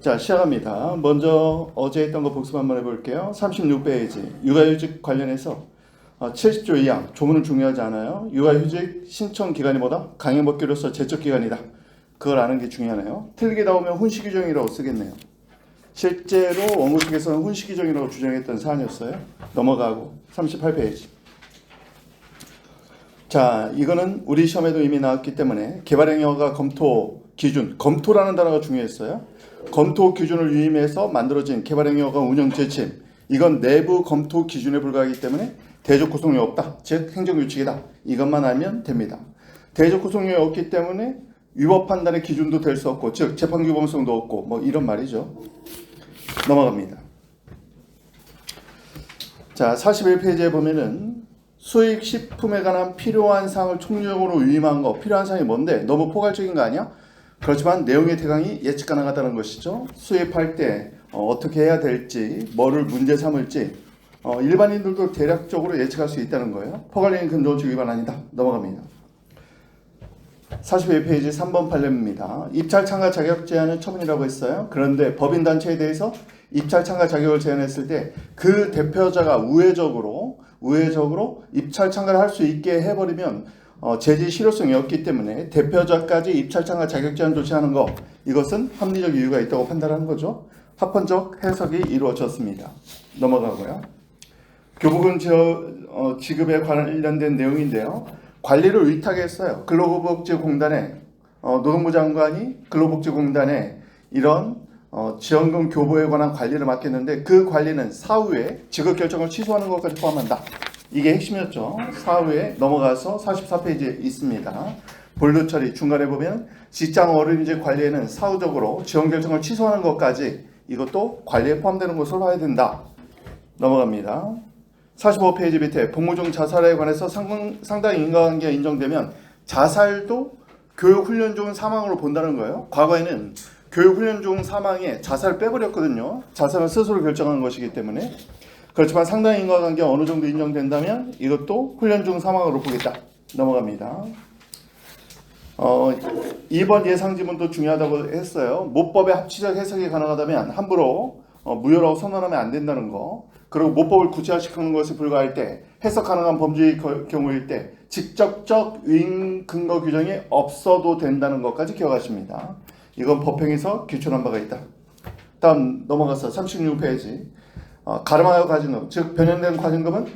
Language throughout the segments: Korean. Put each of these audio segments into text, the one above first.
자, 시작합니다. 먼저 어제 했던 거 복습 한번 해볼게요. 36페이지 육아휴직 관련해서 70조 2항 조문은 중요하지 않아요. 육아휴직 신청 기간이 뭐다? 강행법규로서 제적 기간이다. 그걸 아는 게 중요하네요. 틀리게 나오면 훈시규정이라고 쓰겠네요. 실제로 원고 측에서는 훈시규정이라고 주장했던 사안이었어요. 넘어가고 38페이지. 자, 이거는 우리 시험에도 이미 나왔기 때문에 개발행위허가 검토 기준, 검토라는 단어가 중요했어요. 검토 기준을 유의해서 만들어진 개발행위허가 운영 지침, 이건 내부 검토 기준에 불과하기 때문에 대적 구속력이 없다. 즉 행정규칙이다. 이것만 알면 됩니다. 대적 구속력이 없기 때문에 위법 판단의 기준도 될 수 없고, 즉 재판규범성도 없고, 뭐 이런 말이죠. 넘어갑니다. 자, 41페이지에 보면은 수익 식품에 관한 필요한 사항을 총력으로 위임한 거, 필요한 사항이 뭔데? 너무 포괄적인 거 아니야? 그렇지만 내용의 대강이 예측 가능하다는 것이죠. 수입할 때 어떻게 해야 될지, 뭐를 문제 삼을지 일반인들도 대략적으로 예측할 수 있다는 거예요. 포괄적인 근저원칙 위반 아니다. 넘어갑니다. 42페이지 3번 판례입니다. 입찰 참가 자격 제한은 처분이라고 했어요. 그런데 법인단체에 대해서 입찰 참가 자격을 제한했을 때 그 대표자가 우회적으로 입찰 참가를 할 수 있게 해버리면 제지 실효성이 없기 때문에 대표자까지 입찰 참가 자격 제한 조치하는 거, 이것은 합리적 이유가 있다고 판단하는 거죠. 합헌적 해석이 이루어졌습니다. 넘어가고요. 교부금 지급에 관련된 내용인데요. 관리를 위탁했어요. 근로복지공단에 노동부 장관이 근로복지공단에 이런 지원금 교부에 관한 관리를 맡겼는데, 그 관리는 사후에 지급 결정을 취소하는 것까지 포함한다. 이게 핵심이었죠. 사후에 넘어가서 44페이지에 있습니다. 볼드 처리 중간에 보면 직장 어린이집 관리에는 사후적으로 지원 결정을 취소하는 것까지 이것도 관리에 포함되는 것으로 봐야 된다. 넘어갑니다. 45페이지 밑에 복무 중 자살에 관해서 상당히 인과관계가 인정되면 자살도 교육훈련 중 사망으로 본다는 거예요. 과거에는 교육훈련 중 사망에 자살을 빼버렸거든요. 자살은 스스로 결정하는 것이기 때문에. 그렇지만 상당히 인과관계가 어느 정도 인정된다면 이것도 훈련 중 사망으로 보겠다. 넘어갑니다. 2번 예상지문도 중요하다고 했어요. 모법의 합치적 해석이 가능하다면 함부로 무효라고 선언하면 안 된다는 거. 그리고 모법을 구체화시키는 것에 불과할 때, 해석 가능한 범죄의 경우일 때 직접적 위임 근거 규정이 없어도 된다는 것까지 기억하십니다. 이건 법행에서 규정한 바가 있다. 다음 넘어가서 36페이지. 가름하여 과징금, 즉 변형된 과징금은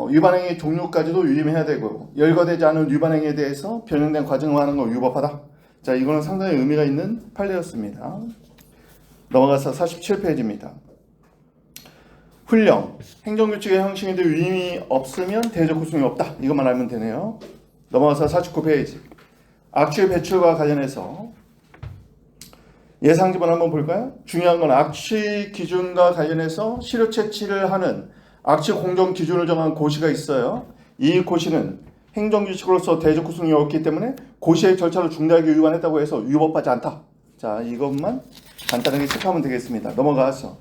위반행위 종류까지도 위임해야 되고, 열거되지 않은 위반행위에 대해서 변형된 과징금하는 건 위법하다. 자, 이거는 상당히 의미가 있는 판례였습니다. 넘어가서 47페이지입니다. 훈령, 행정규칙의 형식인데 위임이 없으면 대적 구속이 없다. 이것만 알면 되네요. 넘어가서 49페이지. 악취 배출과 관련해서 예상지문 한번 볼까요? 중요한 건 악취 기준과 관련해서 실효 채취를 하는 악취 공정 기준을 정한 고시가 있어요. 이 고시는 행정규칙으로서 대적 구속이 없기 때문에 고시의 절차를 중대하게 위반했다고 해서 위법하지 않다. 자, 이것만 간단하게 체크하면 되겠습니다. 넘어가서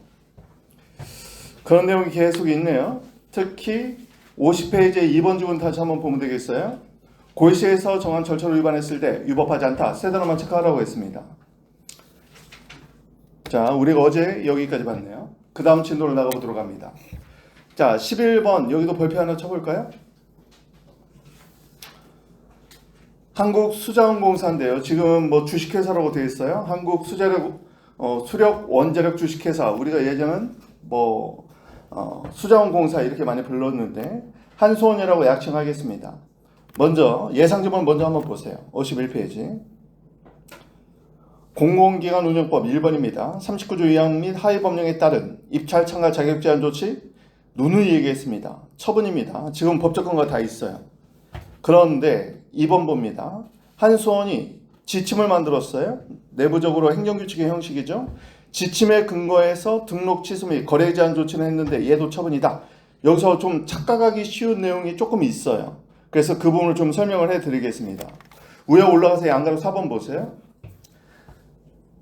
그런 내용이 계속 있네요. 특히 50페이지의 2번 지문 다시 한번 보면 되겠어요. 고시에서 정한 절차를 위반했을 때 위법하지 않다. 세 단어만 체크하라고 했습니다. 자, 우리가 어제 여기까지 봤네요. 그 다음 진도를 나가보도록 합니다. 자, 11번 여기도 별표 하나 쳐볼까요? 한국수자원공사인데요. 지금 뭐 주식회사라고 되어 있어요. 수력 원자력 주식회사. 우리가 예전은 수자원공사 이렇게 많이 불렀는데 한수원이라고 약칭하겠습니다. 먼저 예상지문 먼저 한번 보세요. 51페이지. 공공기관 운영법 1번입니다. 39조 2항 및 하위법령에 따른 입찰 참가 자격 제한 조치 누누이 얘기했습니다. 처분입니다. 지금 법적 근거가 다 있어요. 그런데 2번 봅니다. 한수원이 지침을 만들었어요. 내부적으로 행정규칙의 형식이죠. 지침에 근거해서 등록 취소 및 거래 제한 조치를 했는데 얘도 처분이다. 여기서 좀 착각하기 쉬운 내용이 조금 있어요. 그래서 그 부분을 좀 설명을 해드리겠습니다. 위에 올라가서 양가로 4번 보세요.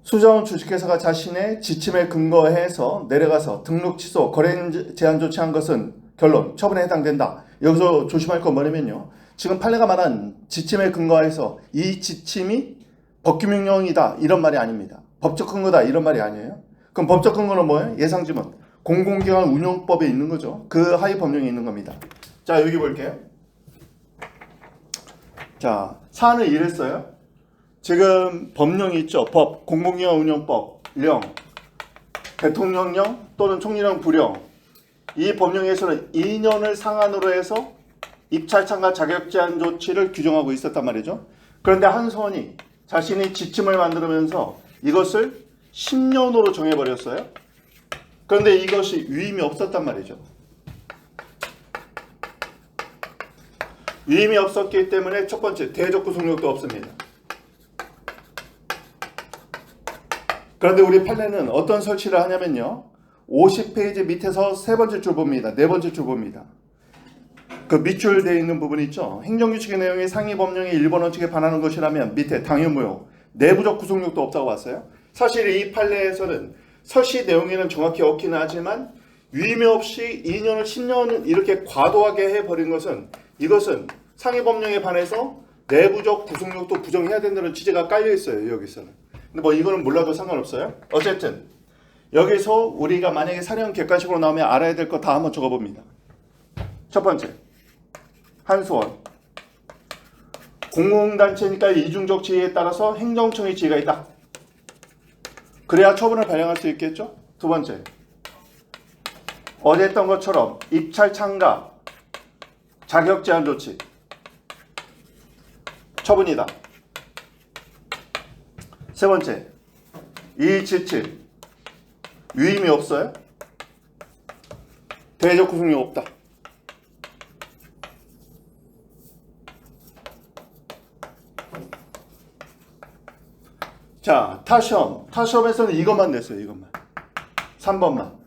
수자원 주식회사가 자신의 지침에 근거해서 내려가서 등록 취소, 거래 제한 조치한 것은 결론, 처분에 해당된다. 여기서 조심할 건 뭐냐면요. 지금 판례가 말한 지침에 근거해서 이 지침이 법규명령이다. 이런 말이 아닙니다. 법적 근거다 이런 말이 아니에요. 그럼 법적 근거는 뭐예요? 예상지문. 공공기관 운영법에 있는 거죠. 그 하위 법령에 있는 겁니다. 자, 여기 볼게요. 자, 사안을 이랬어요. 지금 법령이 있죠. 법, 공공기관 운영법, 령, 대통령령 또는 총리령 부령. 이 법령에서는 2년을 상한으로 해서 입찰 참가 자격 제한 조치를 규정하고 있었단 말이죠. 그런데 한수원이 자신이 지침을 만들면서 이것을 10년으로 정해버렸어요. 그런데 이것이 위임이 없었단 말이죠. 위임이 없었기 때문에 첫 번째, 대적 구속력도 없습니다. 그런데 우리 판례는 어떤 설치를 하냐면요. 50페이지 밑에서 세 번째 줄 봅니다. 네 번째 줄 봅니다. 그 밑줄 되어 있는 부분 있죠. 행정규칙의 내용이 상위 법령의 일본 원칙에 반하는 것이라면 밑에 당연무효, 내부적 구속력도 없다고 봤어요. 사실 이 판례에서는 설시 내용에는 정확히 없긴 하지만 위임이 없이 2년을 10년 이렇게 과도하게 해버린 것은 이것은 상위 법령에 반해서 내부적 구속력도 부정해야 된다는 취지가 깔려 있어요. 여기서는. 근데 뭐 이거는 몰라도 상관없어요. 어쨌든 여기서 우리가 만약에 사령 객관식으로 나오면 알아야 될 거 다 한번 적어봅니다. 첫 번째, 한수원. 공공단체니까 이중적 지위에 따라서 행정청의 지위가 있다. 그래야 처분을 발행할 수 있겠죠. 두 번째, 어제 했던 것처럼 입찰 참가 자격 제한 조치 처분이다. 세 번째, 이 지침 위임이 없어요. 대적 구속력 없다. 자, 타시험에서는 이것만 냈어요. 이것만. 3번만.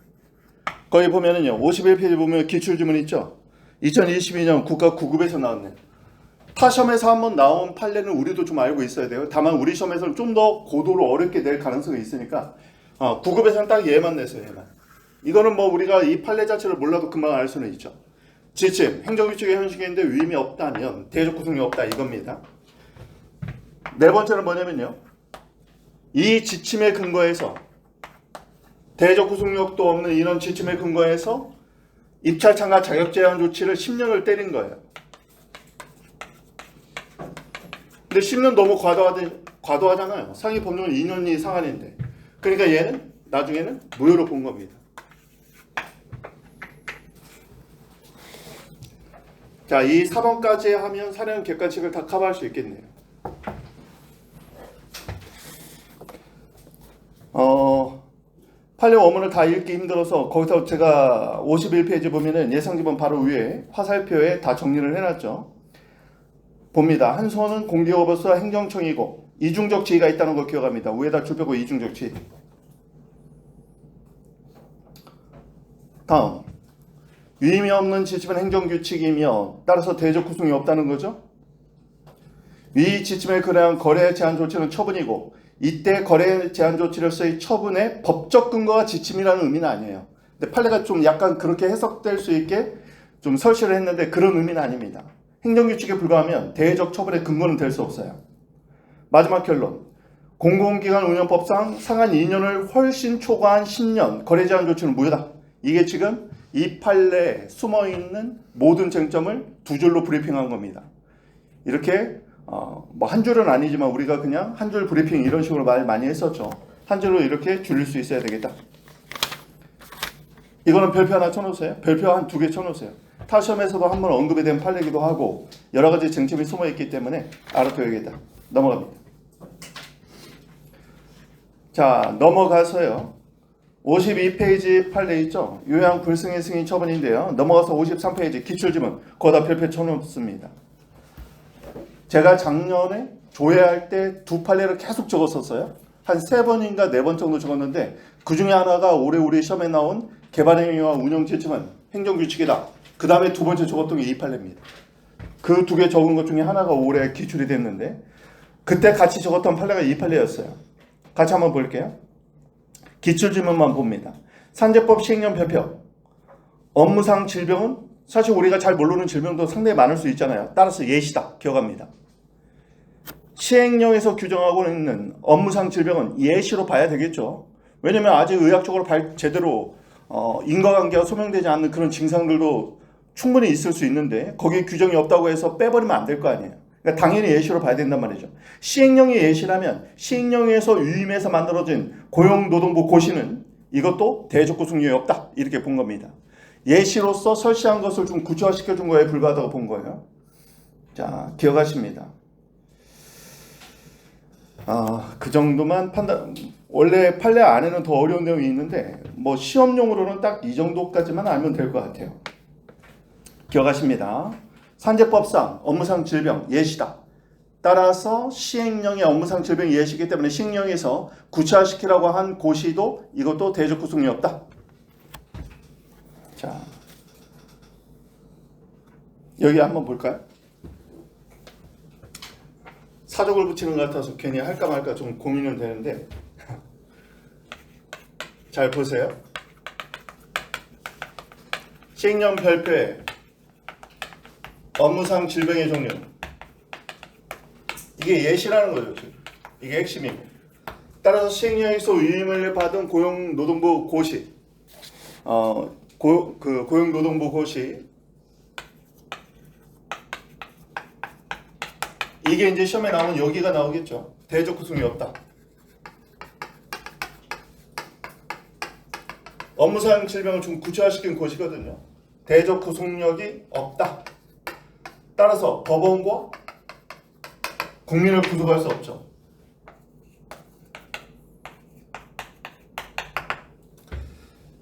거기 보면은요. 51페이지 보면 기출지문 있죠. 2022년 국가 구급에서 나왔네. 타시험에서 한번 나온 판례는 우리도 좀 알고 있어야 돼요. 다만 우리 시험에서는 좀 더 고도로 어렵게 낼 가능성이 있으니까 구급에서는 딱 얘만 냈어요. 얘만. 이거는 뭐 우리가 이 판례 자체를 몰라도 금방 알 수는 있죠. 지침, 행정규칙의 현실인데 위임이 없다면 대적 구속력이 없다 이겁니다. 네 번째는 뭐냐면요. 이 지침에 근거해서 대적 구속력도 없는 이런 지침에 근거해서 입찰 참가 자격 제한 조치를 10년을 때린 거예요. 근데 10년 너무 과도하잖아요. 상위 법령은 2년이 상한인데. 그러니까 얘는 나중에는 무효로 본 겁니다. 자, 이 4번까지 하면 사령 객관식을 다 커버할 수 있겠네요. 판례 원문을 다 읽기 힘들어서 거기서 제가 51페이지 보면은 예상지문 바로 위에 화살표에 다 정리를 해놨죠. 봅니다. 한수원은 공기업으로서 행정청이고 이중적 지위가 있다는 걸 기억합니다. 위에다 줄 펴고 이중적 지위. 다음, 위임이 없는 지침은 행정규칙이며 따라서 대적 구속이 없다는 거죠. 위 지침에 근한 거래 제한 조치는 처분이고 이때 거래 제한 조치로서의 처분의 법적 근거가 지침이라는 의미는 아니에요. 근데 판례가 좀 약간 그렇게 해석될 수 있게 좀 설치를 했는데 그런 의미는 아닙니다. 행정규칙에 불과하면 대외적 처분의 근거는 될 수 없어요. 마지막 결론. 공공기관 운영법상 상한 2년을 훨씬 초과한 10년 거래 제한 조치는 무효다. 이게 지금 이 판례에 숨어있는 모든 쟁점을 두 줄로 브리핑한 겁니다. 이렇게 뭐 한 줄은 아니지만 우리가 그냥 한 줄 브리핑 이런 식으로 말 많이 했었죠. 한 줄로 이렇게 줄일 수 있어야 되겠다. 이거는 별표 하나 쳐놓으세요. 별표 한 2개 쳐놓으세요. 타 시험에서도 한번 언급이 된 판례기도 하고 여러 가지 쟁점이 숨어 있기 때문에 알아둬야겠다. 넘어갑니다. 자, 넘어가서요. 52페이지 판례 있죠. 요양 불승인 승인 처분인데요. 넘어가서 53페이지 기출지문 거기다 별표 쳐놓습니다. 제가 작년에 조회할 때 두 판례를 계속 적었었어요. 한 3번인가 4번 정도 적었는데 그 중에 하나가 올해 우리 시험에 나온 개발행위와 운영지침은 행정규칙이다. 그 다음에 두 번째 적었던 게 이 판례입니다. 그 2개 적은 것 중에 하나가 올해 기출이 됐는데 그때 같이 적었던 판례가 이 판례였어요. 같이 한번 볼게요. 기출지문만 봅니다. 산재법 시행령 별표. 업무상 질병은 사실 우리가 잘 모르는 질병도 상당히 많을 수 있잖아요. 따라서 예시다. 기억합니다. 시행령에서 규정하고 있는 업무상 질병은 예시로 봐야 되겠죠. 왜냐면 아직 의학적으로 제대로 인과관계가 소명되지 않는 그런 증상들도 충분히 있을 수 있는데 거기에 규정이 없다고 해서 빼버리면 안 될 거 아니에요. 그러니까 당연히 예시로 봐야 된단 말이죠. 시행령이 예시라면 시행령에서 위임해서 만들어진 고용노동부 고시는 이것도 대적구속력이 없다 이렇게 본 겁니다. 예시로서 설치한 것을 좀 구체화시켜 준 거에 불과하다고 본 거예요. 자, 기억하십니다. 그 정도만 판단. 원래 판례 안에는 더 어려운 내용이 있는데 뭐 시험용으로는 딱 이 정도까지만 알면 될 것 같아요. 기억하십니다. 산재법상 업무상 질병 예시다. 따라서 시행령의 업무상 질병 예시이기 때문에 시행령에서 구체화시키라고 한 고시도 이것도 대적구속력이 없다. 자, 여기 한번 볼까요? 사족을 붙이는 것 같아서 괜히 할까 말까 좀 고민은 되는데 잘 보세요. 시행령 별표에 업무상 질병의 종류, 이게 예시라는 거죠. 이게 핵심이고, 따라서 시행령에서 위임을 받은 고용노동부 고시, 고용노동부 고시, 이게 이제 시험에 나오면 여기가 나오겠죠. 대적구속력이 없다. 업무상 질병을 좀 구체화시킨 고시거든요. 대적구속력이 없다. 따라서 법원과 국민을 구속할 수 없죠.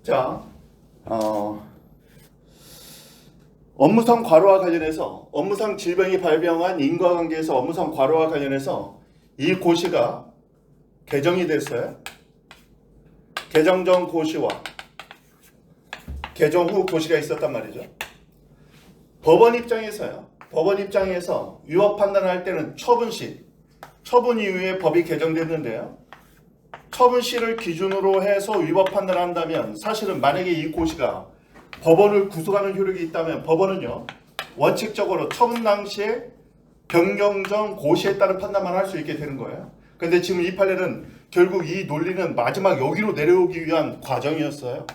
자, 업무상 과로와 관련해서 업무상 질병이 발병한 인과관계에서 업무상 과로와 관련해서 이 고시가 개정이 됐어요. 개정 전 고시와 개정 후 고시가 있었단 말이죠. 법원 입장에서 위법 판단을 할 때는 처분시, 처분 이후에 법이 개정됐는데요. 처분시를 기준으로 해서 위법 판단을 한다면 사실은 만약에 이 고시가 법원을 구속하는 효력이 있다면 법원은요, 원칙적으로 처분 당시에 변경 전 고시에 따른 판단만 할 수 있게 되는 거예요. 근데 지금 이 판례는 결국 이 논리는 마지막 여기로 내려오기 위한 과정이었어요.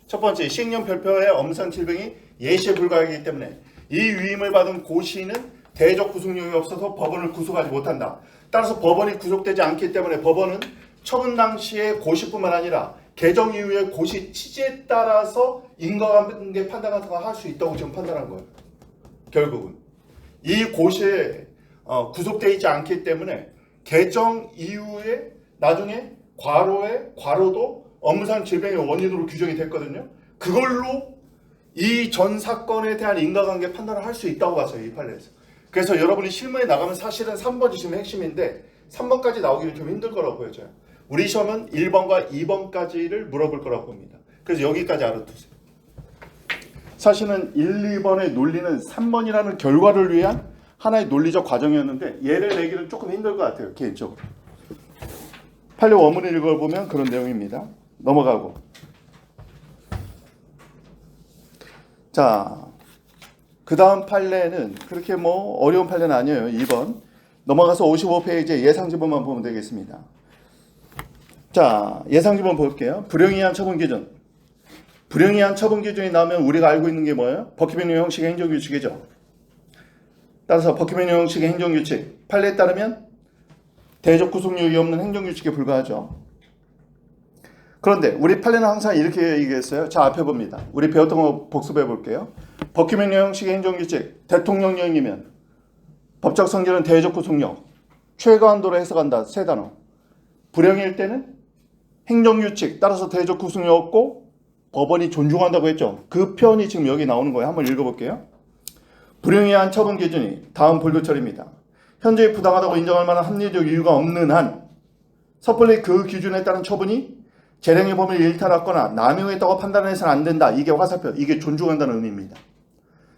첫 번째, 시행령 별표의 업무상 질병이 예시에 불과하기 때문에 이 위임을 받은 고시는 대적 구속력이 없어서 법원을 구속하지 못한다. 따라서 법원이 구속되지 않기 때문에 법원은 처분 당시의 고시뿐만 아니라 개정 이후의 고시 취지에 따라서 인과관계 판단 같은 걸 할 수 있다고 지금 판단한 거예요. 결국은 이 고시에 구속되어 있지 않기 때문에 개정 이후에 나중에 과로도 업무상 질병의 원인으로 규정이 됐거든요. 그걸로 이 전 사건에 대한 인과관계 판단을 할 수 있다고 봤어요. 이 판례에서. 그래서 여러분이 실무에 나가면 사실은 3번이 지금 핵심인데 3번까지 나오기는 좀 힘들 거라고 보여져요. 우리 시험은 1번과 2번까지를 물어볼 거라고 봅니다. 그래서 여기까지 알아두세요. 사실은 1, 2번의 논리는 3번이라는 결과를 위한 하나의 논리적 과정이었는데 얘를 내기는 조금 힘들 것 같아요. 개인적으로. 판례 원문을 읽어보면 그런 내용입니다. 넘어가고. 자, 그 다음 판례는 그렇게 뭐 어려운 판례는 아니에요. 2번. 넘어가서 55페이지에 예상지문만 보면 되겠습니다. 자, 예상지문 볼게요. 불용이한 처분 기준. 불용이한 처분 기준이 나오면 우리가 알고 있는 게 뭐예요? 버키메뉴 형식의 행정규칙이죠. 따라서 버키메뉴 형식의 행정규칙. 판례에 따르면 대적 구속력이 없는 행정규칙에 불과하죠. 그런데 우리 판례는 항상 이렇게 얘기했어요. 자, 앞에 봅니다. 우리 배웠던 거 복습해 볼게요. 버키메뉴 형식의 행정규칙. 대통령령이면 법적 성질은 대적 구속력. 최고한도로 해석한다. 세 단어. 불용일 때는 행정규칙 따라서 대적 구속력 없고 법원이 존중한다고 했죠. 그 표현이 지금 여기 나오는 거예요. 한번 읽어볼게요. 불용에 한 처분 기준이 다음 볼교처리입니다. 현재의 부당하다고 인정할 만한 합리적 이유가 없는 한 섣불리 그 기준에 따른 처분이 재량의 범위를 일탈하거나 남용했다고 판단해서는 안 된다. 이게 화살표, 이게 존중한다는 의미입니다.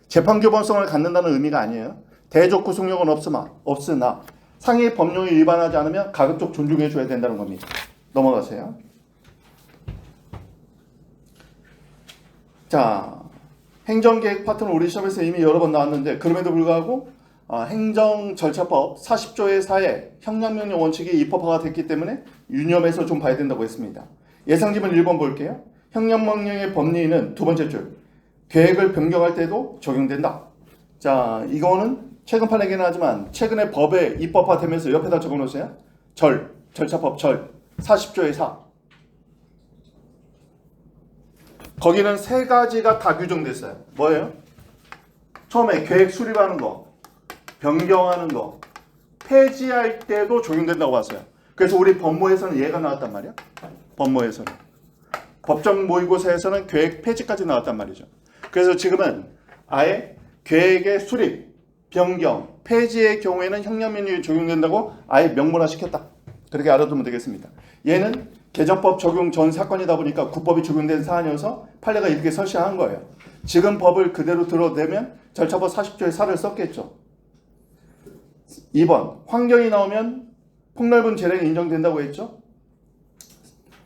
재판규범성을 갖는다는 의미가 아니에요. 대적 구속력은 없으나 상위 법령에 위반하지 않으면 가급적 존중해줘야 된다는 겁니다. 넘어가세요. 자, 행정계획 파트는 우리 시험에서 이미 여러 번 나왔는데 그럼에도 불구하고 행정절차법 40조의 4에 형량명령 원칙이 입법화가 됐기 때문에 유념해서 좀 봐야 된다고 했습니다. 예상지문 1번 볼게요. 형량명령의 법리는 두 번째 줄 계획을 변경할 때도 적용된다. 자, 이거는 최근 판례긴 하지만 최근에 법에 입법화되면서 옆에다 적어놓으세요. 절차법 40조의 4. 거기는 세 가지가 다 규정됐어요. 뭐예요? 처음에 계획 수립하는 거, 변경하는 거, 폐지할 때도 적용된다고 봤어요. 그래서 우리 법무에서는 얘가 나왔단 말이야. 법무에서는. 법정 모의고사에서는 계획 폐지까지 나왔단 말이죠. 그래서 지금은 아예 계획의 수립, 변경, 폐지의 경우에는 형량면이 적용된다고 아예 명문화 시켰다. 그렇게 알아두면 되겠습니다. 얘는 개정법 적용 전 사건이다 보니까 국법이 적용된 사안이어서 판례가 이렇게 설치한 거예요. 지금 법을 그대로 들어내면 절차법 40조의 4를 썼겠죠. 2번 환경이 나오면 폭넓은 재량이 인정된다고 했죠.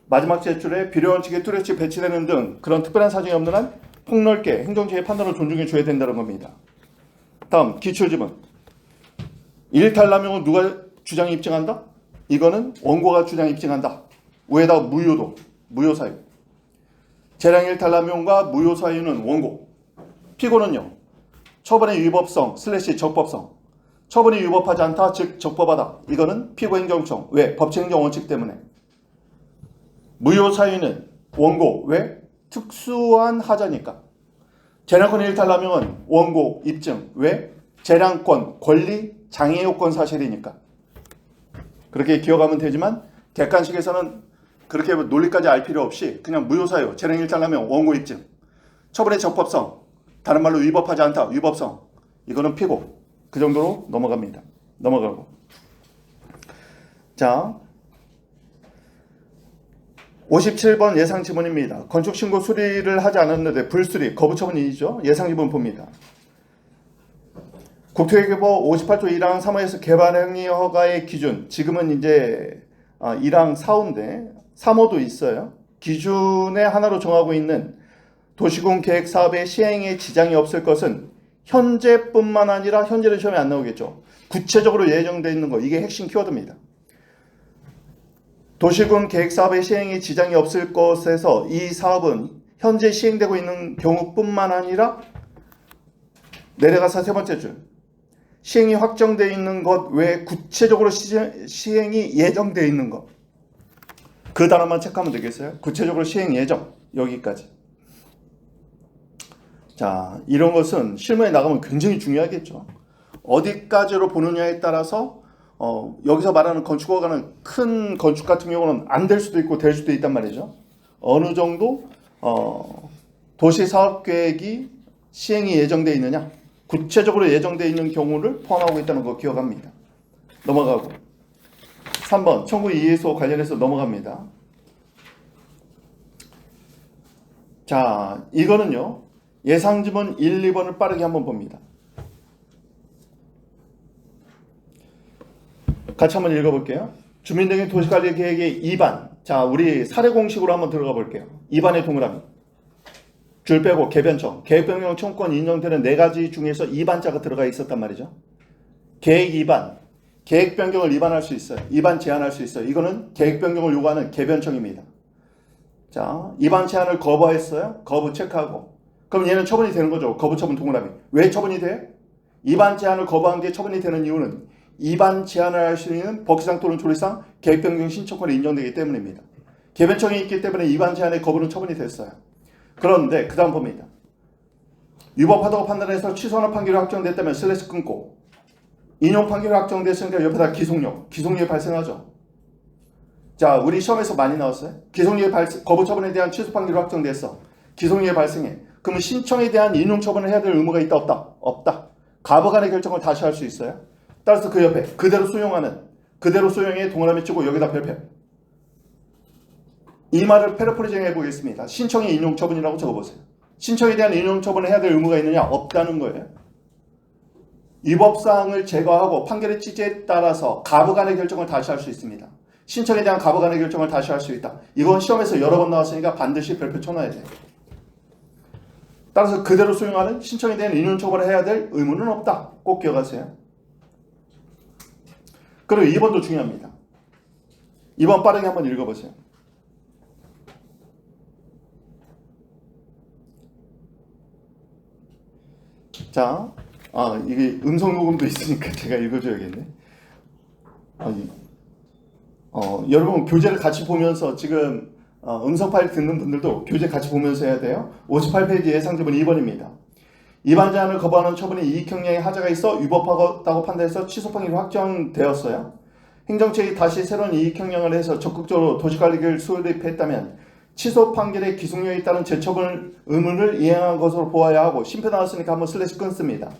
마지막 제출에 비료원칙에 뚜렷이 배치되는 등 그런 특별한 사정이 없는 한 폭넓게 행정처의 판단을 존중해 줘야 된다는 겁니다. 다음 기출지문. 일탈남용은 누가 주장 입증한다? 이거는 원고가 주장 입증한다. 왜다 무효도, 무효사유. 재량 일탈남용과 무효사유는 원고. 피고는요. 처분의 위법성 / 적법성. 처분이 위법하지 않다, 즉 적법하다. 이거는 피고행정청. 왜? 법치행정 원칙 때문에. 무효사유는 원고. 왜? 특수한 하자니까. 재량권 일탈남용은 원고 입증. 왜? 재량권, 권리, 장애요건 사실이니까. 그렇게 기억하면 되지만 객관식에서는 그렇게 논리까지 알 필요 없이 그냥 무효사유, 재량 일탈남용, 원고 입증. 처분의 적법성, 다른 말로 위법하지 않다, 위법성. 이거는 피고. 그 정도로 넘어갑니다. 넘어가고. 자, 57번 예상지문입니다. 건축신고 수리를 하지 않았는데 불수리, 거부처분이죠. 예상지문 봅니다. 국토개발법 58조 1항 3호에서 개발행위 허가의 기준, 지금은 이제 1항 4호인데 3호도 있어요. 기준의 하나로 정하고 있는 도시군 계획 사업의 시행에 지장이 없을 것은 현재뿐만 아니라 현재는 시험에 안 나오겠죠. 구체적으로 예정되어 있는 거, 이게 핵심 키워드입니다. 도시군 계획 사업의 시행에 지장이 없을 것에서 이 사업은 현재 시행되고 있는 경우뿐만 아니라 내려가서 세 번째 줄 시행이 확정되어 있는 것 외에 구체적으로 시행이 예정되어 있는 것. 그 단어만 체크하면 되겠어요. 구체적으로 시행 예정. 여기까지. 자, 이런 것은 실무에 나가면 굉장히 중요하겠죠. 어디까지로 보느냐에 따라서 여기서 말하는 건축허가는 큰 건축 같은 경우는 안 될 수도 있고 될 수도 있단 말이죠. 어느 정도 도시사업계획이 시행이 예정되어 있느냐, 구체적으로 예정되어 있는 경우를 포함하고 있다는 거 기억합니다. 넘어가고 3번 청구 이해소 관련해서 넘어갑니다. 자, 이거는요. 예상지문 1, 2번을 빠르게 한번 봅니다. 같이 한번 읽어볼게요. 주민등록 도시관리 계획의 2반. 자, 우리 사례 공식으로 한번 들어가 볼게요. 2반의 동그라미. 줄 빼고 개변청. 계획변경 청구권 인정되는 4가지 중에서 2반자가 들어가 있었단 말이죠. 계획 2반. 계획 변경을 2반할 수 있어요. 2반 제한할 수 있어요. 이거는 계획 변경을 요구하는 개변청입니다. 자, 2반 제한을 거부했어요. 거부 체크하고. 그럼 얘는 처분이 되는 거죠. 거부 처분 동그라미. 왜 처분이 돼? 2반 제한을 거부한 게 처분이 되는 이유는 2반 제한을 할 수 있는 법규상 또는 조례상 계획 변경 신청권이 인정되기 때문입니다. 개변청이 있기 때문에 2반 제한의 거부는 처분이 됐어요. 그런데 그 다음 봅니다. 위법하다고 판단해서 취소하는 판결이 확정됐다면 슬래시 끊고 인용 판결이 확정됐으니까 옆에다 기속력이 발생하죠. 자, 우리 시험에서 많이 나왔어요. 기속력이 거부 처분에 대한 취소 판결이 확정됐어. 기속력이 발생해. 그러면 신청에 대한 인용 처분을 해야 될 의무가 있다 없다? 없다. 가부간의 결정을 다시 할 수 있어요. 따라서 그 옆에 그대로 수용에 동그라미 치고 여기다 별표. 이 말을 패러프리징 해보겠습니다. 신청의 인용 처분이라고 적어보세요. 신청에 대한 인용 처분을 해야 될 의무가 있느냐? 없다는 거예요. 위법사항을 제거하고 판결의 취지에 따라서 가부간의 결정을 다시 할 수 있습니다. 신청에 대한 가부간의 결정을 다시 할 수 있다. 이건 시험에서 여러 번 나왔으니까 반드시 별표 쳐놔야 돼요. 따라서 그대로 수용하는 신청에 대한 인용 처분을 해야 될 의무는 없다. 꼭 기억하세요. 그리고 2번도 중요합니다. 2번 빠르게 한번 읽어보세요. 자, 이게 음성 녹음도 있으니까 제가 읽어줘야겠네. 여러분 교재를 같이 보면서 지금 음성 파일 듣는 분들도 교재 같이 보면서 해야 돼요. 58페이지 예상지문 2번입니다. 위반 제한을 거부하는 처분이 이익형량의 하자가 있어 위법하다고 판단해서 취소 판결이 확정되었어요. 행정처이 다시 새로운 이익형량을 해서 적극적으로 도시관리계획을 수립했다면 취소 판결의 기속력에 따른 재처분 의무를 이행한 것으로 보아야 하고 심표 나왔으니까 한번 슬래시 끊습니다.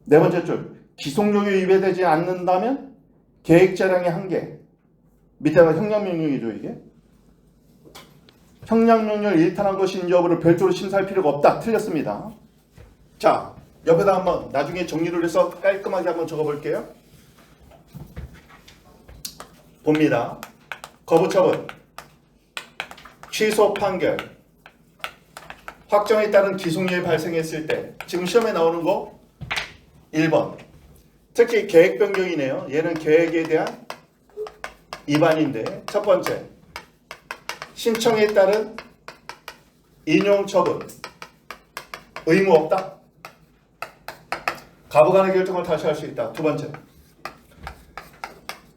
네 번째 줄 기속력이 위배되지 않는다면 계획 재량의 한계 밑에가 형량명령이죠. 이게 형량명령을 일탈한 것인지 여부를 별도로 심사할 필요가 없다. 틀렸습니다. 자, 옆에다 한번 나중에 정리를 해서 깔끔하게 한번 적어볼게요. 봅니다. 거부처분, 취소 판결, 확정에 따른 기속력이 발생했을 때 지금 시험에 나오는 거 1번 특히 계획 변경이네요. 얘는 계획에 대한 위반인데 첫 번째 신청에 따른 인용 처분 의무 없다. 가부간의 결정을 다시 할 수 있다. 두 번째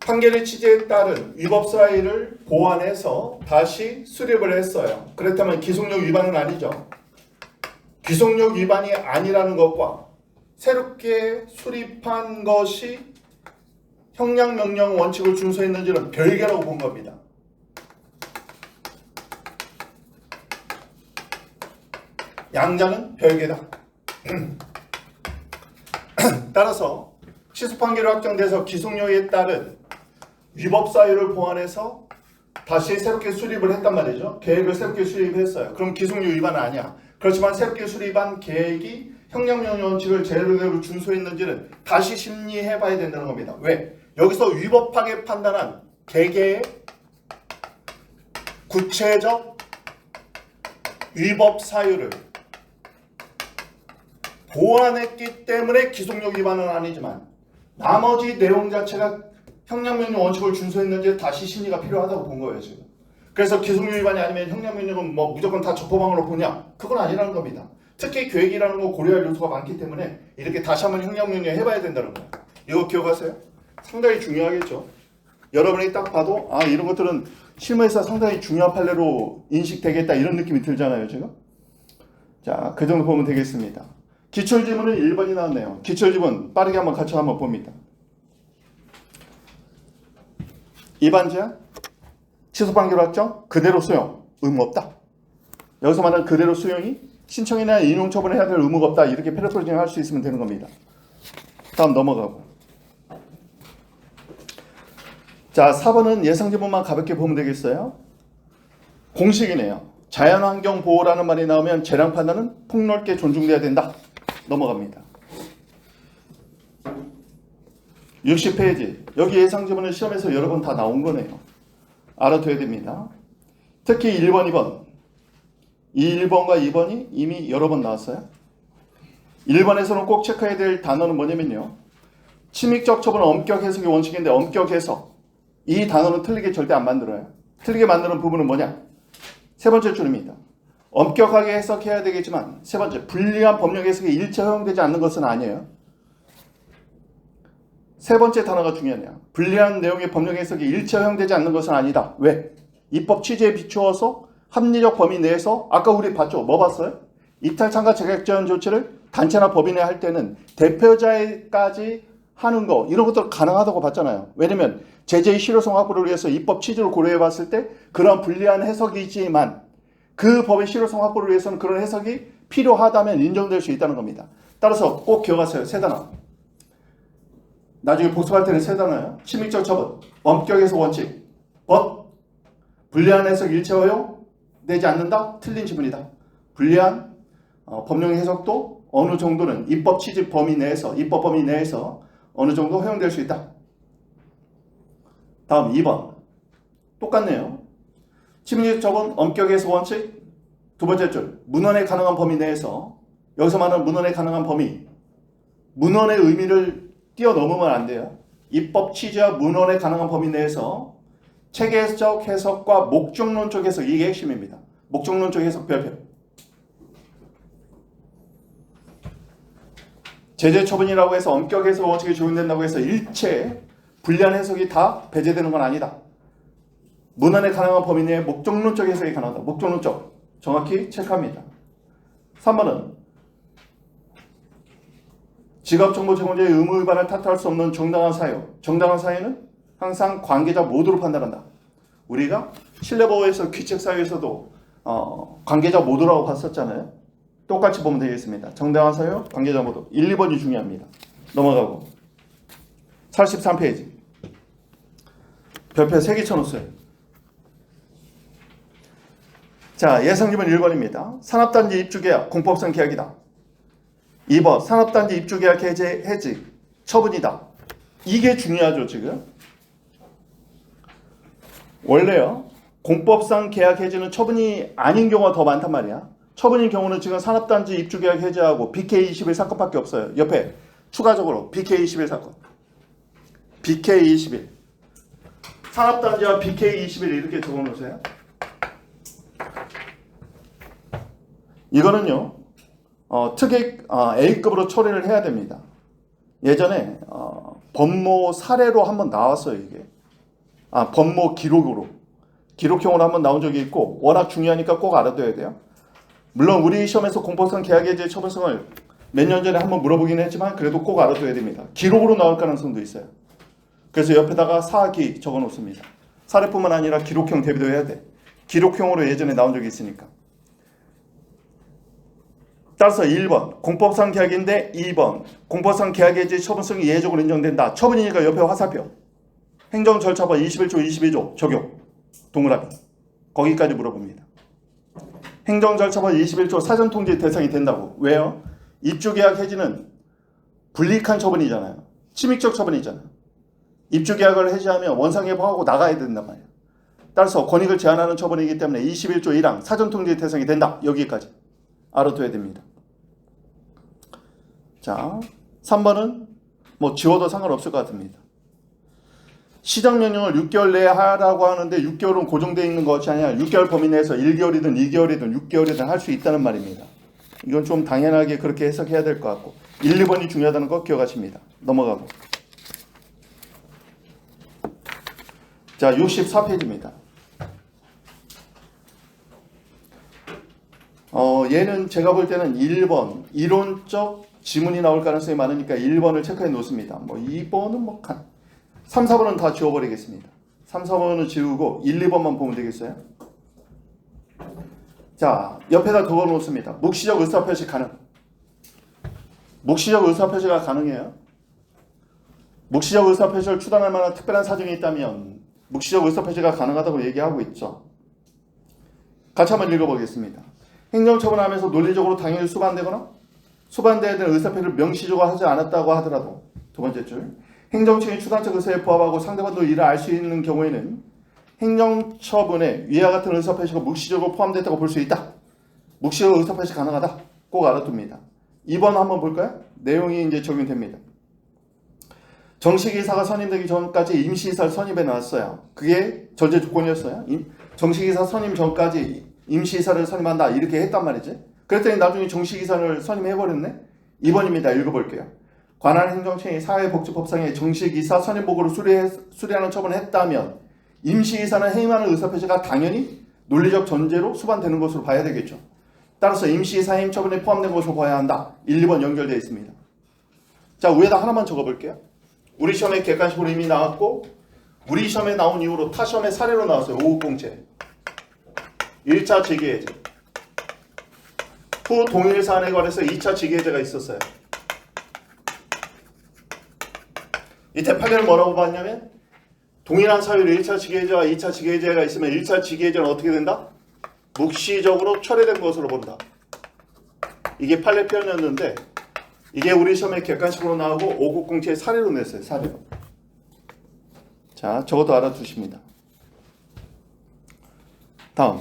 판결의 취지에 따른 위법 사유를 보완해서 다시 수립을 했어요. 그렇다면 기속력 위반은 아니죠. 기속력 위반이 아니라는 것과 새롭게 수립한 것이 형량명령 원칙을 준수했는지는 별개라고 본 겁니다. 양자는 별개다. 따라서 취소 판결이 확정돼서 기속력에 따른 위법 사유를 보완해서 다시 새롭게 수립을 했단 말이죠. 계획을 새롭게 수립했어요. 그럼 기속력 위반은 아니야. 그렇지만 새롭게 수립한 계획이 형량명령 원칙을 제대로 준수했는지는 다시 심리해봐야 된다는 겁니다. 왜? 여기서 위법하게 판단한 개개의 구체적 위법 사유를 보완했기 때문에 기속력 위반은 아니지만 나머지 내용 자체가 형량명령 원칙을 준수했는지 다시 심리가 필요하다고 본 거예요. 지금. 그래서 기속력 위반이 아니면 형량명령은 뭐 무조건 다 적법함으로 보냐? 그건 아니라는 겁니다. 특히 계획이라는 거 고려할 요소가 많기 때문에 이렇게 다시 한번 형량명령 해봐야 된다는 거예요. 이거 기억하세요? 상당히 중요하겠죠. 여러분이 딱 봐도 이런 것들은 실무에서 상당히 중요한 판례로 인식되겠다 이런 느낌이 들잖아요. 지금. 자, 그 정도 보면 되겠습니다. 기출지문은 1번이 나왔네요. 기출지문 빠르게 한번 같이 한번 봅니다. 위반 제한, 취소 판결 확정, 그대로 수용, 의무 없다. 여기서 말하는 그대로 수용이 신청이나 인용 처분해야 될 의무가 없다. 이렇게 패러프레이징 할 수 있으면 되는 겁니다. 다음 넘어가고. 자, 4번은 예상지문만 가볍게 보면 되겠어요. 공식이네요. 자연환경 보호라는 말이 나오면 재량 판단은 폭넓게 존중돼야 된다. 넘어갑니다. 60페이지. 여기 예상지문은 시험에서 여러 번 다 나온 거네요. 알아둬야 됩니다. 특히 1번, 2번. 이 1번과 2번이 이미 여러 번 나왔어요. 1번에서는 꼭 체크해야 될 단어는 뭐냐면요. 침입적 처분은 엄격 해석의 원칙인데 엄격 해석. 이 단어는 틀리게 절대 안 만들어요. 틀리게 만드는 부분은 뭐냐? 세 번째 줄입니다. 엄격하게 해석해야 되겠지만 세 번째, 불리한 법령 해석이 일체 허용되지 않는 것은 아니에요. 세 번째 단어가 중요해요. 불리한 내용의 법령 해석이 일체 허용되지 않는 것은 아니다. 왜? 입법 취지에 비추어서 합리적 범위 내에서 아까 우리 봤죠? 뭐 봤어요? 이탈 참가 자격 제한 조치를 단체나 법인에 할 때는 대표자에까지 하는 거 이런 것도 가능하다고 봤잖아요. 왜냐면 제재의 실효성 확보를 위해서 입법 취지를 고려해 봤을 때 그런 불리한 해석이지만 그 법의 실효성 확보를 위해서는 그런 해석이 필요하다면 인정될 수 있다는 겁니다. 따라서 꼭 기억하세요. 세 단어. 나중에 복습할 때는 세 단어예요. 침입적 처분, 엄격 해석 원칙, 불리한 해석 일체 허용되지 않는다? 틀린 지문이다. 불리한 법령 해석도 어느 정도는 입법 취지 범위 내에서, 입법 범위 내에서 어느 정도 허용될 수 있다. 다음 2번. 똑같네요. 침입적 처분, 엄격 해석 원칙, 두 번째 줄, 문헌에 가능한 범위 내에서, 여기서 말하는 문헌에 가능한 범위, 문헌의 의미를 뛰어넘으면 안 돼요. 입법 취지와 문헌에 가능한 범위 내에서 체계적 해석과 목적론적 해석, 이게 핵심입니다. 목적론적 해석 별표. 제재 처분이라고 해서 엄격 해석 원칙이 적용된다고 해서 일체 불리한 해석이 다 배제되는 건 아니다. 문헌에 가능한 범위 내에 목적론적 해석이 가능하다. 목적론적 정확히 체크합니다. 3번은 지갑정보 제공자의 의무 위반을 탓할 수 없는 정당한 사유. 정당한 사유는 항상 관계자 모두로 판단한다. 우리가 실내보호에서 귀책사유에서도 관계자 모두라고 봤었잖아요. 똑같이 보면 되겠습니다. 정당한 사유, 관계자 모두. 1, 2번이 중요합니다. 넘어가고 43페이지 별표 3개 쳐놓았어요. 자, 예상지문 1번입니다. 산업단지 입주계약 공법상 계약이다. 2번 산업단지 입주계약 해지 처분이다. 이게 중요하죠. 지금 원래요 공법상 계약 해지는 처분이 아닌 경우가 더 많단 말이야. 처분인 경우는 지금 산업단지 입주계약 해지하고 BK21 사건밖에 없어요. 옆에 추가적으로 BK21 사건, BK21 산업단지와 BK21 이렇게 적어놓으세요. 이거는요 특액 A급으로 처리를 해야 됩니다. 예전에 법모 사례로 한번 나왔어요. 이게 법모 기록으로 기록형으로 한번 나온 적이 있고 워낙 중요하니까 꼭 알아둬야 돼요. 물론 우리 시험에서 공법상 계약해지의 처분성을 몇 년 전에 한번 물어보긴 했지만 그래도 꼭 알아둬야 됩니다. 기록으로 나올 가능성도 있어요. 그래서 옆에다가 사기 적어 놓습니다. 사례뿐만 아니라 기록형 대비도 해야 돼. 기록형으로 예전에 나온 적이 있으니까. 따라서 1번 공법상 계약인데 2번 공법상 계약해지 처분성이 예외적으로 인정된다. 처분이니까 옆에 화살표. 행정절차법 21조 22조 적용. 동그라미. 거기까지 물어봅니다. 행정절차법 21조 사전통지 대상이 된다고. 왜요? 입주계약 해지는 불이익한 처분이잖아요. 침익적 처분이잖아요. 입주계약을 해지하면 원상회복하고 나가야 된단 말이에요. 따라서 권익을 제한하는 처분이기 때문에 21조 1항 사전통지 대상이 된다. 여기까지 알아둬야 됩니다. 자, 3번은 뭐 지워도 상관없을 것 같습니다. 시정명령을 6개월 내에 하라고 하는데 6개월은 고정되어 있는 것이 아니라 6개월 범위 내에서 1개월이든 2개월이든 6개월이든 할 수 있다는 말입니다. 이건 좀 당연하게 그렇게 해석해야 될 것 같고 1, 2번이 중요하다는 거 기억하십니다. 넘어가고 자 64페이지입니다. 얘는 제가 볼 때는 1번 이론적 지문이 나올 가능성이 많으니까 1번을 체크해 놓습니다. 뭐 2번은 뭐 3, 4번은 다 지워버리겠습니다. 3, 4번은 지우고 1, 2번만 보면 되겠어요. 자, 옆에다 적어 놓습니다. 묵시적 의사표시 가능. 묵시적 의사표시가 가능해요. 묵시적 의사표시를 추단할 만한 특별한 사정이 있다면 묵시적 의사표시가 가능하다고 얘기하고 있죠. 같이 한번 읽어보겠습니다. 행정처분하면서 논리적으로 당연히 수반되거나 수반돼야 되는 의사표시를 명시적으로 하지 않았다고 하더라도 두 번째 줄 행정처의 추단적 의사에 부합하고 상대방도 이를 알 수 있는 경우에는 행정처분에 위와 같은 의사표시가 묵시적으로 포함됐다고 볼 수 있다. 묵시적 의사표시 가능하다. 꼭 알아둡니다. 2번 한번 볼까요? 내용이 이제 적용됩니다. 정식이사가 선임되기 전까지 임시이사를 선임해 놨어요. 그게 전제 조건이었어요. 정식이사 선임 전까지 임시이사를 선임한다. 이렇게 했단 말이지. 그랬더니 나중에 정식이사를 선임해버렸네. 2번입니다. 읽어볼게요. 관할 행정처의 사회복지법상의 정식이사 선임보고를 수리하는 처분을 했다면 임시이사는 해임하는 의사표시가 당연히 논리적 전제로 수반되는 것으로 봐야 되겠죠. 따라서 임시이사 해임 처분에 포함된 것으로 봐야 한다. 1, 2번 연결되어 있습니다. 자, 위에다 하나만 적어볼게요. 우리 시험에 객관식으로 이미 나왔고 우리 시험에 나온 이후로 타 시험에 사례로 나왔어요. 550공채 1차 직위해제 후 동일 사안에 관해서 2차 직위해제가 있었어요. 이때 판례를 뭐라고 봤냐면 동일한 사유로 1차 직위해제와 2차 직위해제가 있으면 1차 직위해제는 어떻게 된다? 묵시적으로 처리된 것으로 본다. 이게 판례 표현이었는데 이게 우리 시험에 객관식으로 나오고 590채의 사례로 냈어요. 사례로. 자, 저것도 알아두십니다. 다음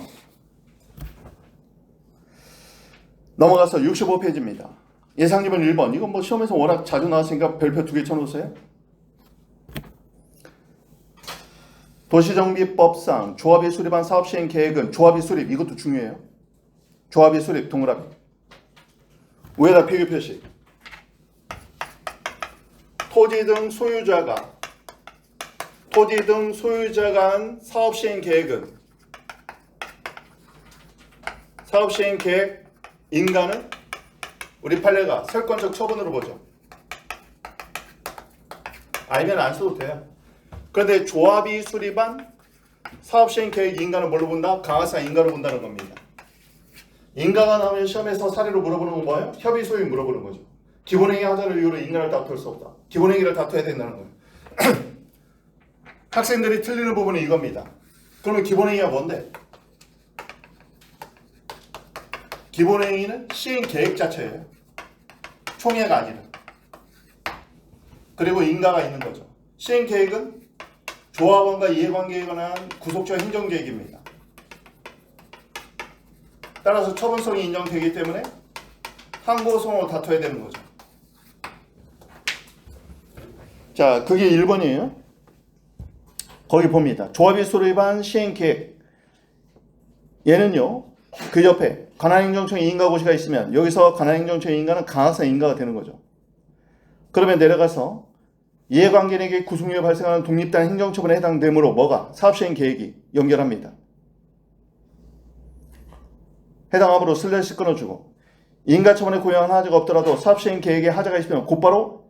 넘어가서 65페이지입니다. 예상지문 1번. 이건 뭐 시험에서 워낙 자주 나왔으니까 별표 2개 쳐놓으세요. 도시정비법상 조합이 수립한 사업시행 계획은 조합이 수립. 이것도 중요해요. 조합이 수립 동그라미. 위에다 비교 표시. 토지 등 소유자가 한 사업시행 계획은 사업시행 계획 인가는 우리 판례가 설권적 처분으로 보죠. 아니면 안 써도 돼요. 그런데 조합이 수립한 사업시행 계획 인가는 뭘로 본다? 강화상 인가로 본다는 겁니다. 인가가 나오면 시험에서 사례로 물어보는 건 뭐예요? 협의 소유 물어보는 거죠. 기본행위 하자를 이유로 인가를 다툴 수 없다. 기본행위를 다투어야 된다는 거예요. 학생들이 틀리는 부분은 이겁니다. 그러면 기본행위가 뭔데? 기본행위는 시행 계획 자체예요. 총회가 아니라. 그리고 인가가 있는 거죠. 시행 계획은 조합원과 이해관계에 관한 구속처 행정계획입니다. 따라서 처분성이 인정되기 때문에 항고소송으로 다퉈야 되는 거죠. 자, 그게 1번이에요. 거기 봅니다. 조합이 수립한 시행계획. 얘는요, 그 옆에 관할행정처의 인가고시가 있으면 여기서 관할행정처의 인가는 강화상 인가가 되는 거죠. 그러면 내려가서 이해관계인에게 구속력이 발생하는 독립단 행정처분에 해당되므로 뭐가? 사업시행계획이 연결합니다. 해당함으로 슬래시 끊어주고, 인가처분에 고유한 하자가 없더라도 사업시행계획에 하자가 있으면 곧바로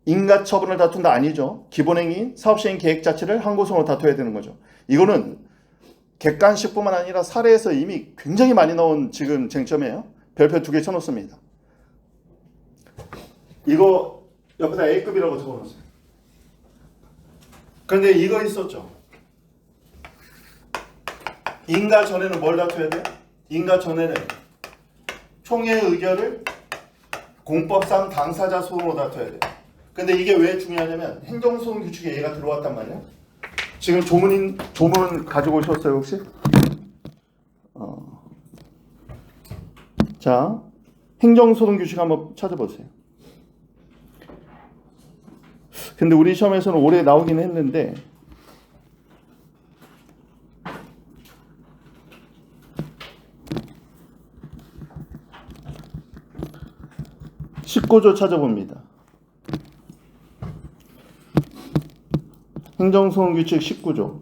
인가처분을 다툰다 아니죠. 기본행위인 사업시행계획 자체를 항고소송으로 다퉈야 되는 거죠. 이거는 객관식뿐만 아니라 사례에서 이미 굉장히 많이 나온 지금 쟁점이에요. 별표 2개 쳐놓습니다. 이거 옆에다 A급이라고 적어놓으세요. 그런데 이거 있었죠. 인가 전에는 뭘 다퉈야 돼요? 인가 전에는 총회 의결을 공법상 당사자 소송으로 다퉈야 돼요. 근데 이게 왜 중요하냐면 행정소송 규칙에 얘가 들어왔단 말이에요. 지금 조문 가지고 오셨어요 혹시? 자, 행정소송 규칙 한번 찾아보세요. 근데 우리 시험에서는 올해 나오긴 했는데 (19조) 찾아봅니다. 행정소송규칙 19조.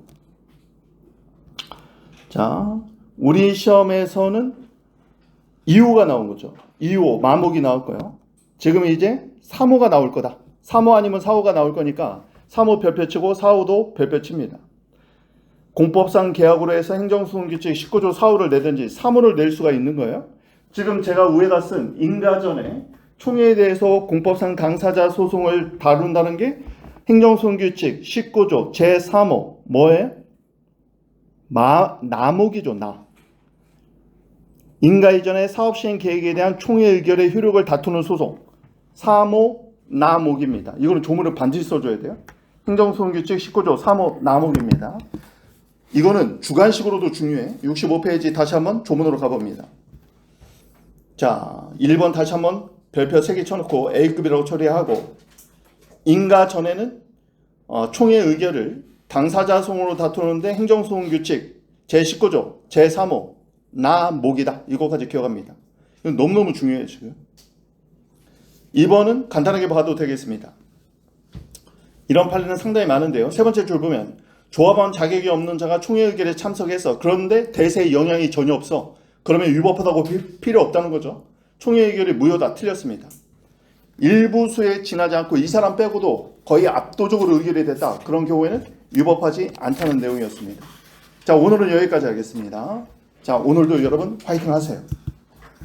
자, 우리 시험에서는 2호가 나온 거죠. 2호, 마목이 나올 거예요. 지금 이제 3호가 나올 거다. 3호 아니면 4호가 나올 거니까 3호 별표 치고 4호도 별표 칩니다. 공법상 계약으로 해서 행정소송규칙 19조 4호를 내든지 3호를 낼 수가 있는 거예요. 지금 제가 위에다 쓴 인가전에 총회에 대해서 공법상 당사자 소송을 다룬다는 게 행정소송규칙 19조 제3호 뭐예요? 나목이죠. 인가 이전의 사업시행 계획에 대한 총회 의결의 효력을 다투는 소송 3호 나목입니다. 이거는 조문을 반드시 써줘야 돼요. 행정소송규칙 19조 3호 나목입니다. 이거는 주관식으로도 중요해. 65페이지 다시 한번 조문으로 가봅니다. 자, 1번 다시 한번 별표 3개 쳐놓고 A급이라고 처리하고, 인가 전에는 총회 의결을 당사자 소송으로 다투는데 행정소송규칙 제19조 제3호 나목이다. 이거까지 기억합니다. 이건 너무너무 중요해요 지금. 2번은 간단하게 봐도 되겠습니다. 이런 판례는 상당히 많은데요. 세 번째 줄 보면 조합원 자격이 없는 자가 총회 의결에 참석해서 그런데 대세에 영향이 전혀 없어. 그러면 위법하다고 필요 없다는 거죠. 총회 의결이 무효다. 틀렸습니다. 일부 수에 지나지 않고 이 사람 빼고도 거의 압도적으로 의결이 됐다. 그런 경우에는 위법하지 않다는 내용이었습니다. 자, 오늘은 여기까지 하겠습니다. 자, 오늘도 여러분 화이팅 하세요.